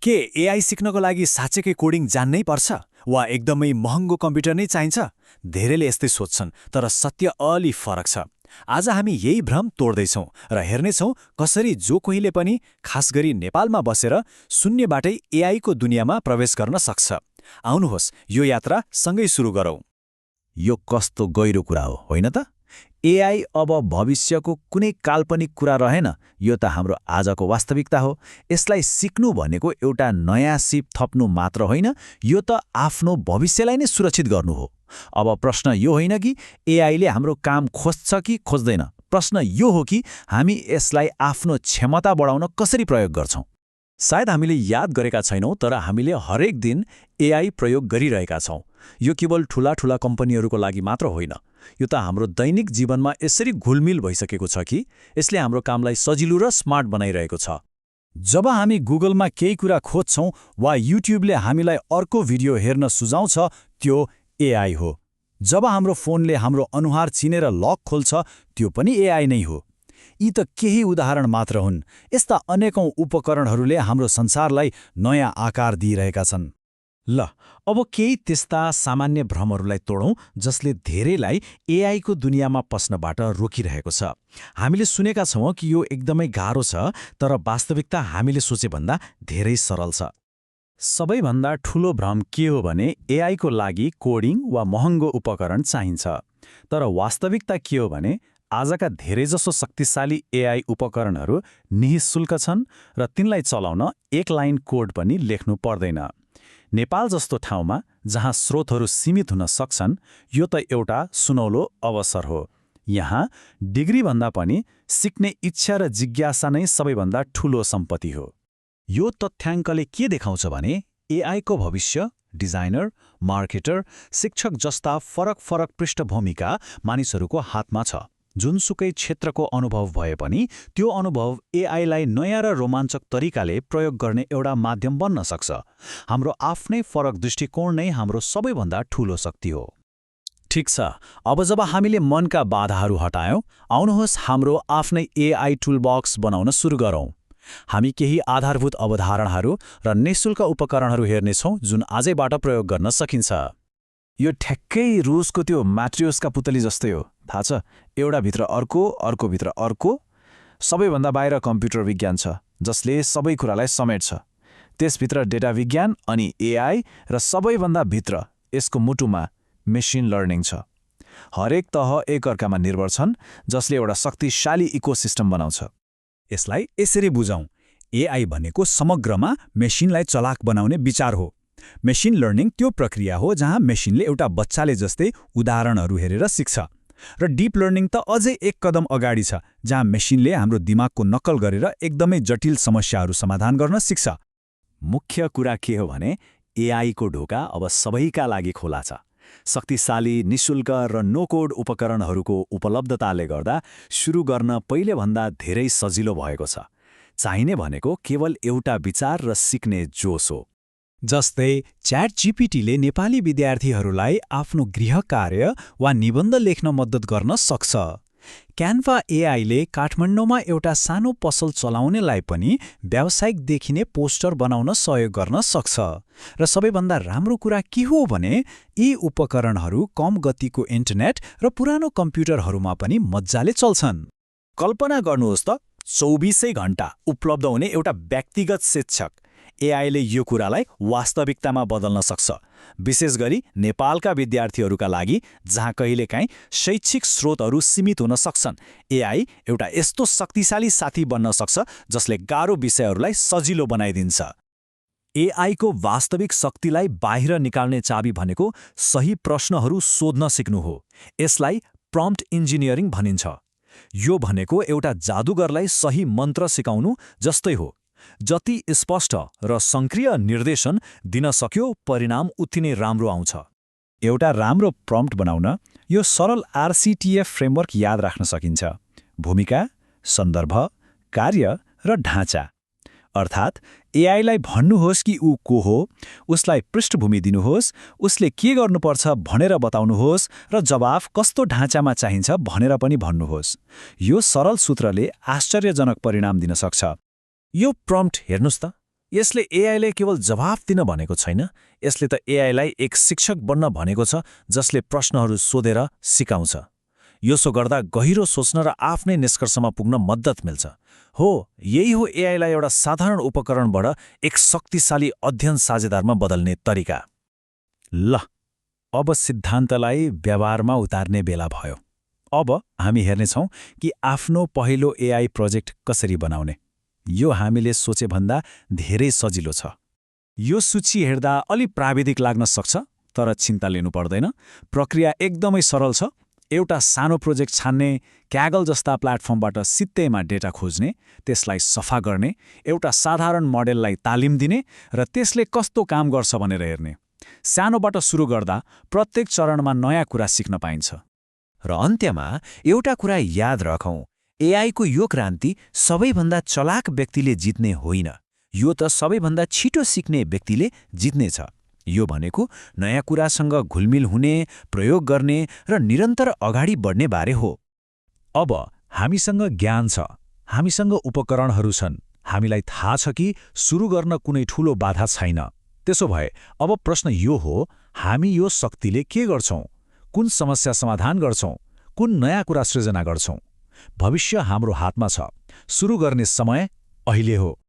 के एआई सिक्नको लागि साँच्चैकै कोडिङ जान्नै पर्छ वा एकदमै महँगो कम्प्युटर नै चाहिन्छ? धेरैले यस्तै सोध्छन्, तर सत्य अलि फरक छ। आज हामी यही भ्रम तोड्दैछौँ र हेर्नेछौँ कसरी जो कोहीले पनि, खास गरी नेपालमा बसेर शून्यबाटै एआईको दुनियाँमा प्रवेश गर्न सक्छ। आउनुहोस् यो यात्रा सँगै सुरु गरौँ। यो कस्तो गहिरो कुरा हो, होइन त? एआई अब भविष्यको कुनै काल्पनिक कुरा रहेन, यो त हाम्रो आजको वास्तविकता हो। यसलाई सिक्नु भनेको एउटा नयाँ सिप थप्नु मात्र होइन, यो त आफ्नो भविष्यलाई नै सुरक्षित गर्नु हो। अब प्रश्न यो होइन कि एआईले हाम्रो काम खोज्छ कि खोज्दैन, प्रश्न यो हो कि हामी यसलाई आफ्नो क्षमता बढाउन कसरी प्रयोग गर्छौँ। सायद हामीले याद गरेका छैनौँ, तर हामीले हरेक दिन एआई प्रयोग गरिरहेका छौँ। यो केवल ठूला कम्पनीहरूको लागि मात्र होइन, यो त हाम्रो दैनिक जीवनमा यसरी घुलमिल भइसकेको छ कि यसले हाम्रो कामलाई सजिलो र स्मार्ट बनाइरहेको छ। जब हामी गुगलमा केही कुरा खोज्छौँ वा युट्युबले हामीलाई अर्को भिडियो हेर्न सुझाउँछ, त्यो एआई हो। जब हाम्रो फोनले हाम्रो अनुहार चिनेर लक खोल्छ, त्यो पनि एआई नै हो। यी त केही उदाहरण मात्र हुन्। यस्ता अनेकौं उपकरणहरूले हाम्रो संसारलाई नयाँ आकार दिइरहेका छन्। ल, अब केही त्यस्ता सामान्य भ्रमहरूलाई तोडौँ जसले धेरैलाई एआईको दुनियाँमा पस्नबाट रोकिरहेको छ। हामीले सुनेका छौँ कि यो एकदमै गाह्रो छ, तर वास्तविकता हामीले सोचेभन्दा धेरै सरल छ। सबैभन्दा ठूलो भ्रम के हो भने एआईको लागि कोडिङ वा महँगो उपकरण चाहिन्छ। तर वास्तविकता के हो भने आजका धेरैजसो शक्तिशाली एआई उपकरणहरू निःशुल्क छन् र तिनलाई चलाउन एक लाइन कोड पनि लेख्नु पर्दैन। नेपाल जस्तो ठाउँमा जहाँ स्रोतहरू सीमित हुन सक्छन्, यो त एउटा सुनौलो अवसर हो। यहाँ डिग्रीभन्दा पनि सिक्ने इच्छा र जिज्ञासा नै सबैभन्दा ठूलो सम्पत्ति हो। यो तथ्याङ्कले के देखाउँछ भने एआईको भविष्य डिजाइनर, मार्केटर, शिक्षक जस्ता फरक पृष्ठभूमिका मानिसहरूको हातमा छ। जुनसुकै क्षेत्रको अनुभव भए पनि त्यो अनुभव एआईलाई नयाँ र रोमाञ्चक तरिकाले प्रयोग गर्ने एउटा माध्यम बन्न सक्छ। हाम्रो आफ्नै फरक दृष्टिकोण नै हाम्रो सबैभन्दा ठूलो शक्ति हो। ठिक छ, अब जब हामीले मनका बाधाहरू हटायौँ, आउनुहोस् हाम्रो आफ्नै एआई टुलबक्स बनाउन सुरु गरौँ। हामी केही आधारभूत अवधारणाहरू र निःशुल्क उपकरणहरू हेर्नेछौँ जुन आजैबाट प्रयोग गर्न सकिन्छ। यो ठ्याक्कै रुसको त्यो म्याट्रियोसका पुतली जस्तै हो, थाहा छ? एउटा भित्र अर्को, अर्को भित्र अर्को। सबैभन्दा बाहिर कम्प्युटर विज्ञान छ जसले सबै कुरालाई समेट्छ। त्यसभित्र डेटा विज्ञान अनि एआई, र सबैभन्दा भित्र यसको मुटुमा मेसिन लर्निङ छ। हरेक तह एकअर्कामा निर्भर छन्, जसले एउटा शक्तिशाली इकोसिस्टम बनाउँछ। यसलाई यसरी बुझौँ, एआई भनेको समग्रमा मेसिनलाई चलाक बनाउने विचार हो। मेसिन लर्निङ त्यो प्रक्रिया हो जहाँ मेसिनले एउटा बच्चाले जस्तै उदाहरणहरू हेरेर सिक्छ। र डिप लर्निङ त अझै एक कदम अगाडि छ, जहाँ मेसिनले हाम्रो दिमागको नक्कल गरेर एकदमै जटिल समस्याहरू समाधान गर्न सिक्छ। मुख्य कुरा के हो भने एआईको ढोका अब सबैका लागि खुला छ। शक्तिशाली, निःशुल्क र नो-कोड उपकरणहरूको उपलब्धताले गर्दा सुरु गर्न पहिलेभन्दा धेरै सजिलो भएको छ। चाहिने भनेको केवल एउटा विचार र सिक्ने जोस हो। जस्तै च्याट जीपीटीले नेपाली विद्यार्थीहरूलाई आफ्नो गृह कार्य वा निबन्ध लेख्न मद्दत गर्न सक्छ। क्यानभा एआईले काठमाडौँमा एउटा सानो पसल चलाउनेलाई पनि व्यावसायिक देखिने पोस्टर बनाउन सहयोग गर्न सक्छ। र सबैभन्दा राम्रो कुरा के हो भने यी उपकरणहरू कम गतिको इन्टरनेट र पुरानो कम्प्युटरहरूमा पनि मज्जाले चल्छन्। कल्पना गर्नुहोस् त, 24 घण्टा उपलब्ध हुने एउटा व्यक्तिगत शिक्षक। एआईले यो कुरालाई वास्तविकतामा बदल्न सक्छ, विशेष गरी नेपालका विद्यार्थीहरूका लागि जहाँ कहिलेकाहीँ शैक्षिक स्रोतहरू सीमित हुन सक्छन्। एआई एउटा यस्तो शक्तिशाली साथी बन्न सक्छ जसले गाह्रो विषयहरूलाई सजिलो बनाइदिन्छ। एआईको वास्तविक शक्तिलाई बाहिर निकाल्ने चाबी भनेको सही प्रश्नहरू सोध्न सिक्नु हो। यसलाई प्रम्प्ट इन्जिनियरिङ भनिन्छ। यो भनेको एउटा जादुगरलाई सही मन्त्र सिकाउनु जस्तै हो। जति स्पष्ट र सक्रिय निर्देशन दिन सक्यो, परिणाम उति नै राम्रो आउँछ। एउटा राम्रो प्रम्प्ट बनाउन यो सरल आरसीटीएफ फ्रेमवर्क याद राख्न सकिन्छ। भूमिका, सन्दर्भ, कार्य र ढाँचा। अर्थात् एआईलाई भन्नुहोस् कि ऊ को हो, उसलाई पृष्ठभूमि दिनुहोस्, उसले के गर्नुपर्छ भनेर बताउनुहोस् र जवाफ कस्तो ढाँचामा चाहिन्छ भनेर पनि भन्नुहोस्। यो सरल सूत्रले आश्चर्यजनक परिणाम दिन सक्छ। यो प्रम्प्ट हेर्नुस् त, यसले एआईलाई केवल जवाफ दिन भनेको छैन, यसले त एआईलाई एक शिक्षक बन्न भनेको छ जसले प्रश्नहरू सोधेर सिकाउँछ। यसो गर्दा गहिरो सोच्न र आफ्नै निष्कर्षमा पुग्न मद्दत मिल्छ। हो, यही हो एआईलाई एउटा साधारण उपकरणबाट एक शक्तिशाली अध्ययन साझेदारमा बदल्ने तरिका। ल, अब सिद्धान्तलाई व्यवहारमा उतार्ने बेला भयो। अब हामी हेर्नेछौँ कि आफ्नो पहिलो एआई प्रोजेक्ट कसरी बनाउने। यो हामीले सोचेभन्दा धेरै सजिलो छ। यो सूची हेर्दा अलि प्राविधिक लाग्न सक्छ, तर चिन्ता लिनु पर्दैन। प्रक्रिया एकदमै सरल छ। एउटा सानो प्रोजेक्ट छान्ने, क्यागल जस्ता प्लेटफर्मबाट सित्तैमा डेटा खोज्ने, त्यसलाई सफा गर्ने, एउटा साधारण मोडेललाई तालिम दिने र त्यसले कस्तो काम गर्छ भनेर हेर्ने। सानोबाट सुरु गर्दा प्रत्येक चरणमा नयाँ कुरा सिक्न पाइन्छ। र अन्त्यमा एउटा कुरा याद रखौँ, एआईको यो क्रान्ति सबैभन्दा चलाक व्यक्तिले जित्ने होइन, यो त सबैभन्दा छिटो सिक्ने व्यक्तिले जित्नेछ। यो भनेको नयाँ कुरासँग घुलमिल हुने, प्रयोग गर्ने र निरन्तर अगाडि बढ्ने बारे हो। अब हामीसँग ज्ञान छ, हामीसँग उपकरणहरू छन्, हामीलाई थाहा छ कि सुरु गर्न कुनै ठूलो बाधा छैन। त्यसो भए अब प्रश्न यो हो, हामी यो शक्तिले के गर्छौं? कुन समस्या समाधान गर्छौं? कुन नयाँ कुरा सृजना गर्छौं? भविष्य हाम्रो हातमा छ। सुरु गर्ने समय अहिले हो।